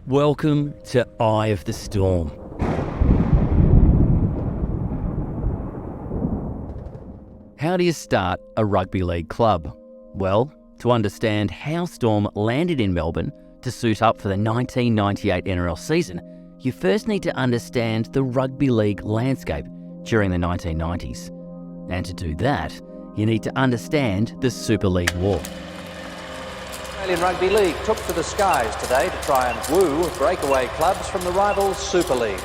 Welcome to Eye of the Storm. How do you start a rugby league club? Well, to understand how Storm landed in Melbourne to suit up for the 1998 NRL season, you first need to understand the rugby league landscape during the 1990s. And to do that, you need to understand the Super League War. Australian Rugby League took to the skies today to try and woo breakaway clubs from the rival Super League.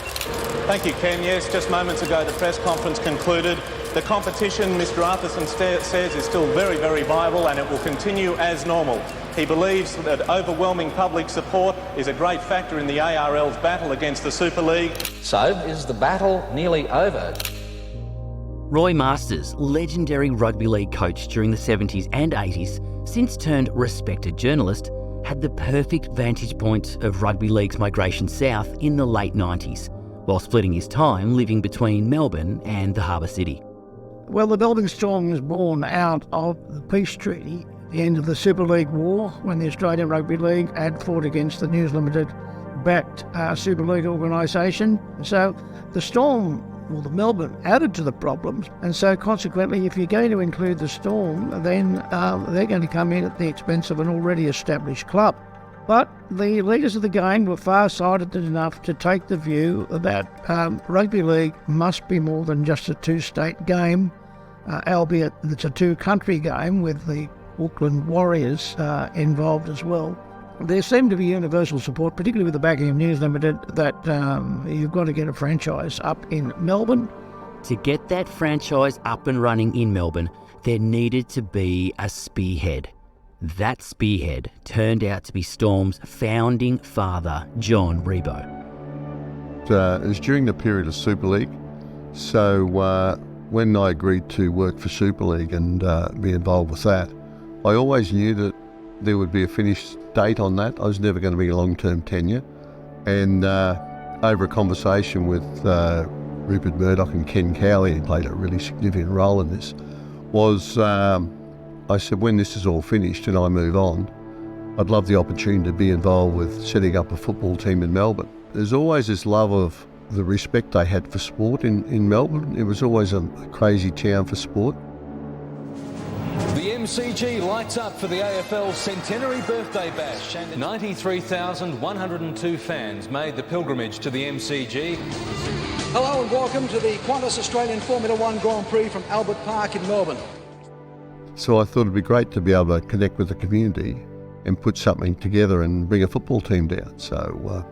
Thank you, Ken. Yes, just moments ago the press conference concluded. The competition, Mr Arthurson says, is still very, very viable and it will continue as normal. He believes that overwhelming public support is a great factor in the ARL's battle against the Super League. So, is the battle nearly over? Roy Masters, legendary rugby league coach during the 70s and 80s, since turned respected journalist, had the perfect vantage point of rugby league's migration south in the late 90s, while splitting his time living between Melbourne and the Harbour City. Well, the Melbourne Storm was born out of the peace treaty at the end of the Super League War, when the Australian Rugby League had fought against the News Limited-backed Super League organisation. So the Storm, well, the Melbourne, added to the problems, and so consequently, if you're going to include the Storm, then they're going to come in at the expense of an already established club. But the leaders of the game were far-sighted enough to take the view that rugby league must be more than just a two-state game, albeit it's a two-country game with the Auckland Warriors involved as well. There seemed to be universal support, particularly with the backing of News Limited, that you've got to get a franchise up in Melbourne. To get that franchise up and running in Melbourne, there needed to be a spearhead. That spearhead turned out to be Storm's founding father, John Rebo. It was during the period of Super League, so when I agreed to work for Super League and be involved with that, I always knew that there would be a finish date on that. I was never going to be a long-term tenure. And over a conversation with Rupert Murdoch and Ken Cowley, who played a really significant role in this, was I said, when this is all finished and I move on, I'd love the opportunity to be involved with setting up a football team in Melbourne. There's always this love of the respect they had for sport in Melbourne. It was always a crazy town for sport. The MCG lights up for the AFL Centenary Birthday Bash. 93,102 fans made the pilgrimage to the MCG. Hello and welcome to the Qantas Australian Formula One Grand Prix from Albert Park in Melbourne. So I thought it'd be great to be able to connect with the community and put something together and bring a football team down. So,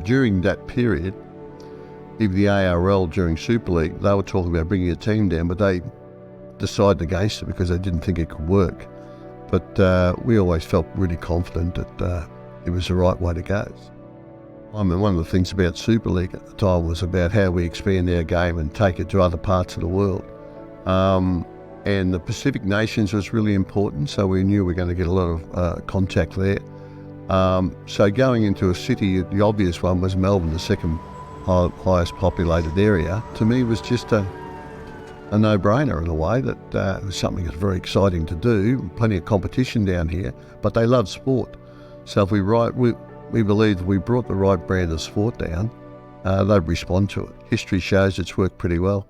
during that period, even the ARL during Super League, they were talking about bringing a team down, but they decided against it because they didn't think it could work. But we always felt really confident that it was the right way to go. I mean, one of the things about Super League at the time was about how we expand our game and take it to other parts of the world. And the Pacific nations was really important, so we knew we were going to get a lot of contact there. So going into a city, the obvious one was Melbourne, the second highest populated area. To me, was just a no-brainer in a way, that it was something that's very exciting to do. Plenty of competition down here, but they love sport. So if we believe if we brought the right brand of sport down, they'd respond to it. History shows it's worked pretty well.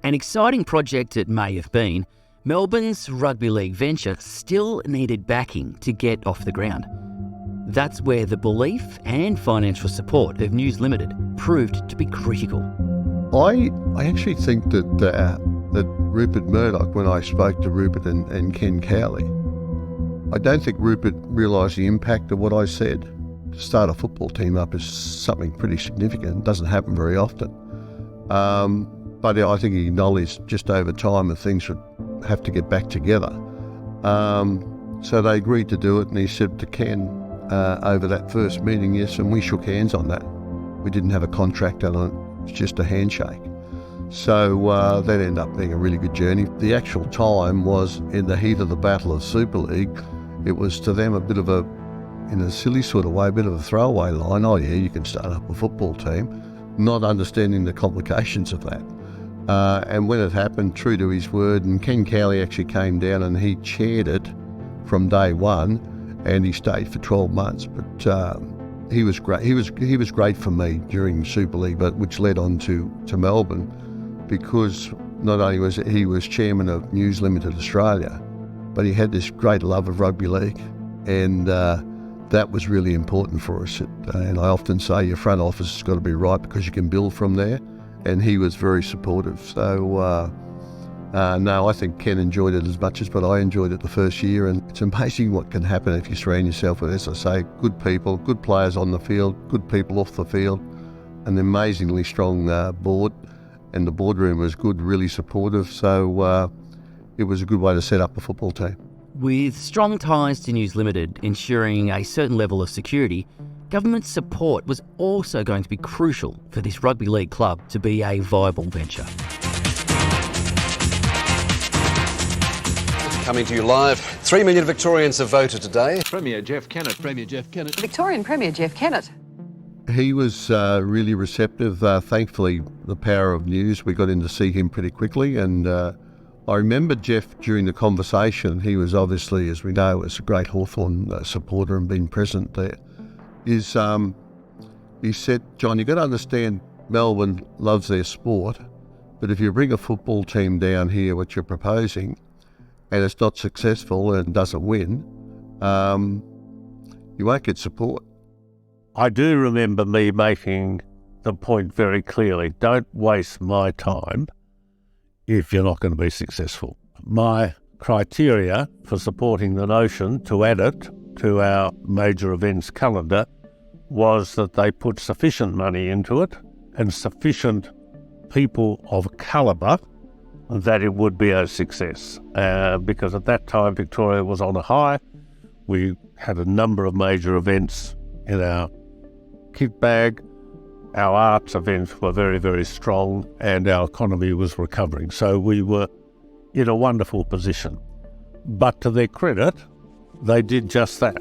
An exciting project it may have been, Melbourne's rugby league venture still needed backing to get off the ground. That's where the belief and financial support of News Limited proved to be critical. I actually think that Rupert Murdoch, when I spoke to Rupert and Ken Cowley, I don't think Rupert realised the impact of what I said. To start a football team up is something pretty significant. It doesn't happen very often. But I think he acknowledged just over time that things would have to get back together. So they agreed to do it, and he said to Ken over that first meeting, yes, and we shook hands on that. We didn't have a contract on it, it was just a handshake. So that ended up being a really good journey. The actual time was in the heat of the battle of Super League. It was to them a bit of in a silly sort of way, a bit of a throwaway line. Oh yeah, you can start up a football team, not understanding the complications of that. And when it happened, true to his word, and Ken Cowley actually came down and he chaired it from day one, and he stayed for 12 months. But he was great. He was great for me during Super League, but which led on to Melbourne, because not only was he was chairman of News Limited Australia, but he had this great love of rugby league, and that was really important for us. And I often say your front office has got to be right because you can build from there, and he was very supportive. So no, I think Ken enjoyed it as much as but I enjoyed it the first year, and it's amazing what can happen if you surround yourself with, as I say, good people, good players on the field, good people off the field, an amazingly strong board, and the boardroom was good, really supportive, so it was a good way to set up a football team. With strong ties to News Limited ensuring a certain level of security, government support was also going to be crucial for this rugby league club to be a viable venture. Coming to you live, 3 million Victorians have voted today. Premier Jeff Kennett. Victorian Premier Jeff Kennett. He was really receptive. Thankfully, the power of news, we got in to see him pretty quickly, and I remember Jeff during the conversation. He was obviously, as we know, was a great Hawthorn supporter and been present there. He said, "John, you've got to understand Melbourne loves their sport, but if you bring a football team down here, what you're proposing, and it's not successful and doesn't win, you won't get support." I do remember me making the point very clearly, don't waste my time if you're not going to be successful. My criteria for supporting the notion to add it to our major events calendar was that they put sufficient money into it and sufficient people of calibre that it would be a success. Because at that time Victoria was on a high. We had a number of major events in our kit bag. Our arts events were very, very strong, and our economy was recovering. So we were in a wonderful position. But to their credit, they did just that.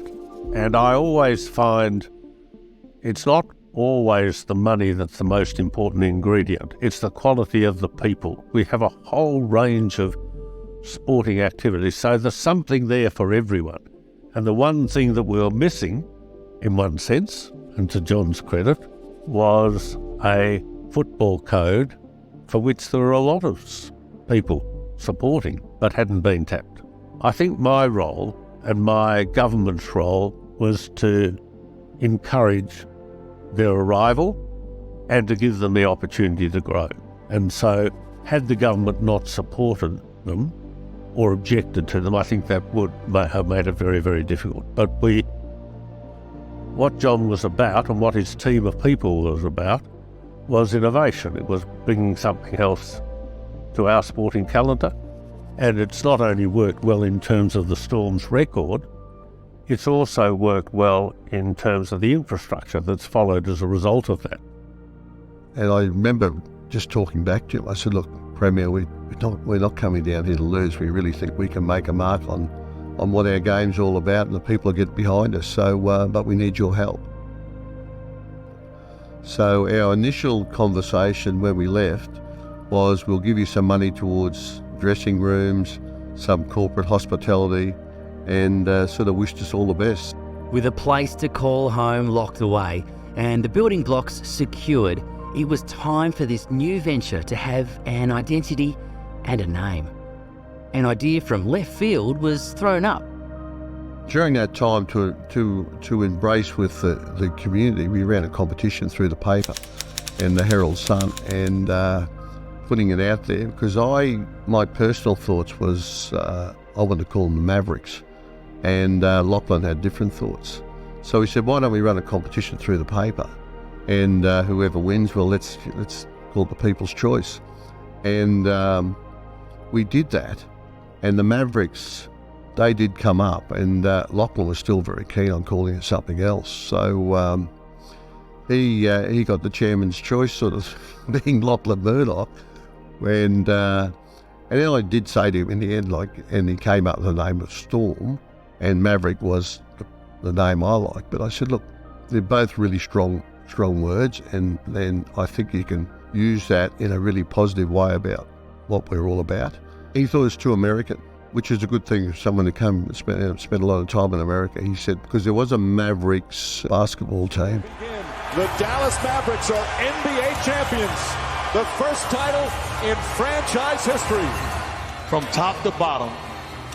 And I always find it's not always the money that's the most important ingredient. It's the quality of the people. We have a whole range of sporting activities, so there's something there for everyone. And the one thing that we were missing, in one sense, and to John's credit, was a football code for which there were a lot of people supporting but hadn't been tapped. I think my role and my government's role was to encourage their arrival and to give them the opportunity to grow. And so had the government not supported them or objected to them, I think that would have made it very, very difficult. But what John was about and what his team of people was about was innovation. It was bringing something else to our sporting calendar. And it's not only worked well in terms of the Storm's record, it's also worked well in terms of the infrastructure that's followed as a result of that. And I remember just talking back to him, I said, "Look, Premier, we're not coming down here to lose. We really think we can make a mark on what our game's all about, and the people will get behind us. So, but we need your help." So our initial conversation when we left was, we'll give you some money towards dressing rooms, some corporate hospitality, and sort of wished us all the best. With a place to call home locked away and the building blocks secured, it was time for this new venture to have an identity and a name. An idea from left field was thrown up. During that time, to embrace with the community, we ran a competition through the paper and the Herald Sun, and putting it out there, because my personal thoughts was I wanted to call them the Mavericks, and Lachlan had different thoughts. So we said, why don't we run a competition through the paper, and whoever wins, well, let's call it the People's Choice. And we did that, and the Mavericks, they did come up, and Lachlan was still very keen on calling it something else. So he got the chairman's choice, sort of being Lachlan Murdoch, and then I did say to him in the end, and he came up with the name of Storm, and Maverick was the name I liked. But I said, look, they're both really strong words, and then I think you can use that in a really positive way about what we're all about. He thought it was too American. which is a good thing for someone who came and spent a lot of time in America. He said, because there was a Mavericks basketball team. The Dallas Mavericks are NBA champions. The first title in franchise history. From top to bottom,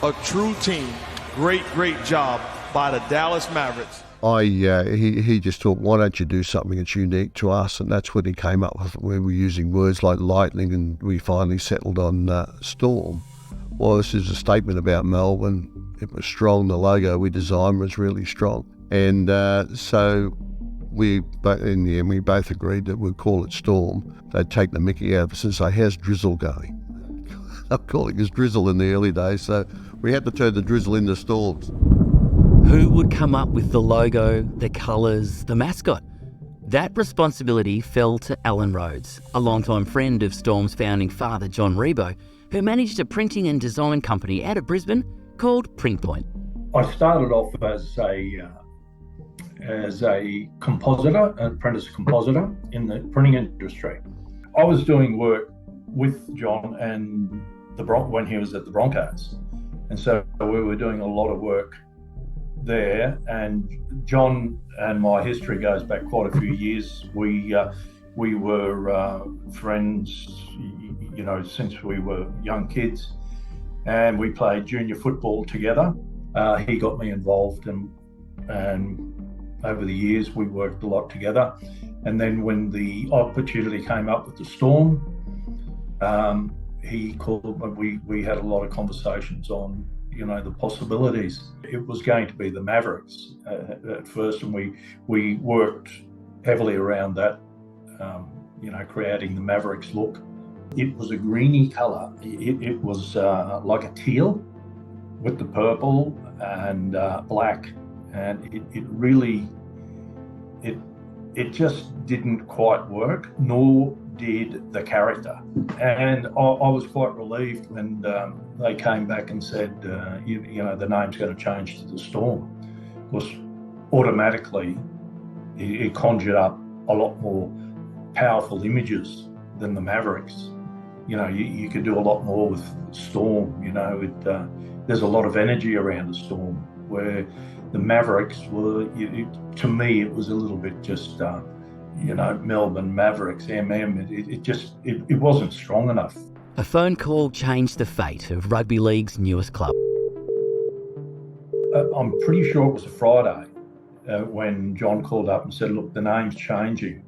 a true team. Great job by the Dallas Mavericks. He just thought, why don't you do something that's unique to us? And that's when he came up with, we were using words like lightning, and we finally settled on Storm. Well, this is a statement about Melbourne. It was strong. The logo we designed was really strong. And so in the end, we both agreed that we'd call it Storm. They'd take the mickey out of us and say, how's Drizzle going? I'm calling us Drizzle in the early days, so we had to turn the Drizzle into Storms. Who would come up with the logo, the colours, the mascot? That responsibility fell to Alan Rhodes, a longtime friend of Storm's founding father, John Rebo, who managed a printing and design company out of Brisbane called Printpoint. I started off as a compositor, an apprentice compositor in the printing industry. I was doing work with John and when he was at the Broncos, and so we were doing a lot of work there. And John and my history goes back quite a few years. We were friends, since we were young kids, and we played junior football together. He got me involved, and over the years we worked a lot together. And then when the opportunity came up with the Storm, he called. We had a lot of conversations on, the possibilities. It was going to be the Mavericks at first, and we worked heavily around that. Creating the Mavericks look. It was a greeny colour. It was like a teal with the purple and black, and it just didn't quite work, nor did the character. And I was quite relieved when they came back and said, the name's going to change to the Storm. Because automatically it conjured up a lot more powerful images than the Mavericks. You could do a lot more with Storm. There's a lot of energy around the Storm, where the Mavericks were, to me, it was a little bit just, Melbourne Mavericks, it wasn't strong enough. A phone call changed the fate of Rugby League's newest club. I'm pretty sure it was a Friday when John called up and said, look, the name's changing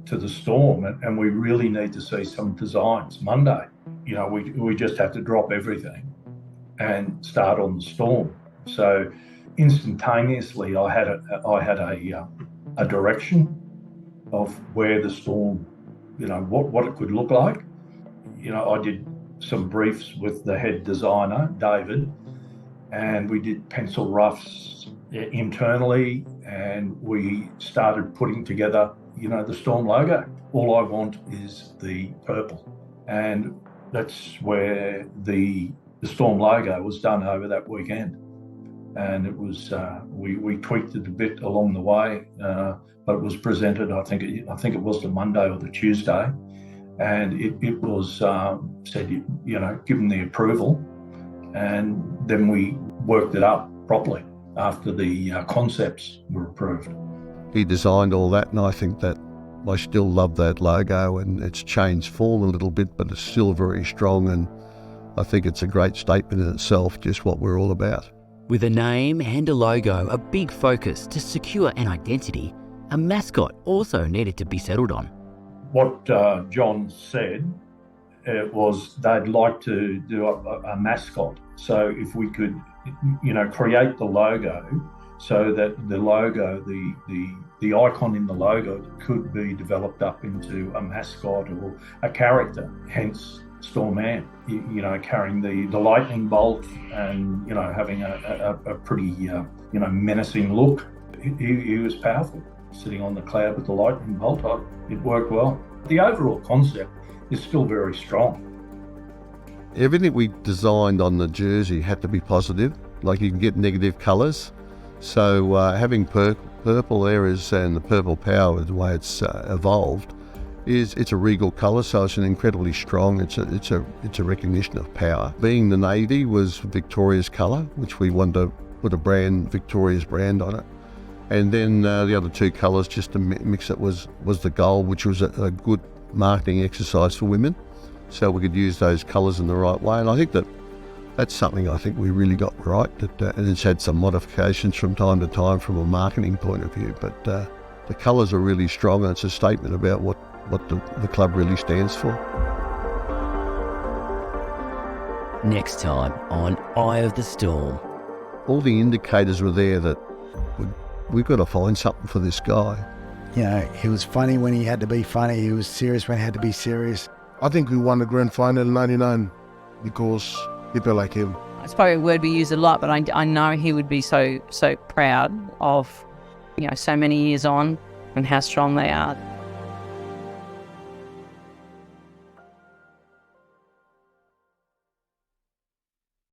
to the Storm, and we really need to see some designs Monday. We just have to drop everything and start on the Storm. So instantaneously, I had a direction of where the Storm, what it could look like. I did some briefs with the head designer, David, and we did pencil roughs internally, and we started putting together, the Storm logo. All I want is the purple, and that's where the Storm logo was done over that weekend. And it was we tweaked it a bit along the way, but it was presented. I think it was the Monday or the Tuesday, and it was said, given the approval, and then we worked it up properly after the concepts were approved. He designed all that, and I think that I still love that logo, and it's changed form a little bit, but it's still very strong, and I think it's a great statement in itself, just what we're all about. With a name and a logo a big focus to secure an identity, a mascot also needed to be settled on. What John said was they'd like to do a mascot. So if we could, create the logo so that the logo, the icon in the logo could be developed up into a mascot or a character, hence Stormman, carrying the lightning bolt and, having a pretty, menacing look. He was powerful, sitting on the cloud with the lightning bolt. It worked well. The overall concept is still very strong. Everything we designed on the jersey had to be positive, like you can get negative colours. So having purple areas and the purple power, the way it's evolved, is it's a regal colour, so it's an incredibly strong. It's a recognition of power. Being the navy was Victoria's colour, which we wanted to put a Victoria's brand on it. And then the other two colours, just to mix it, was the gold, which was a good marketing exercise for women, so we could use those colours in the right way. And I think that's something I think we really got right. And it's had some modifications from time to time from a marketing point of view, but the colours are really strong, and it's a statement about what the club really stands for. Next time on Eye of the Storm. All the indicators were there that we've got to find something for this guy. You know, he was funny when he had to be funny. He was serious when he had to be serious. I think we won the grand final in '99 because people like him. It's probably a word we use a lot, but I know he would be so proud of, so many years on and how strong they are.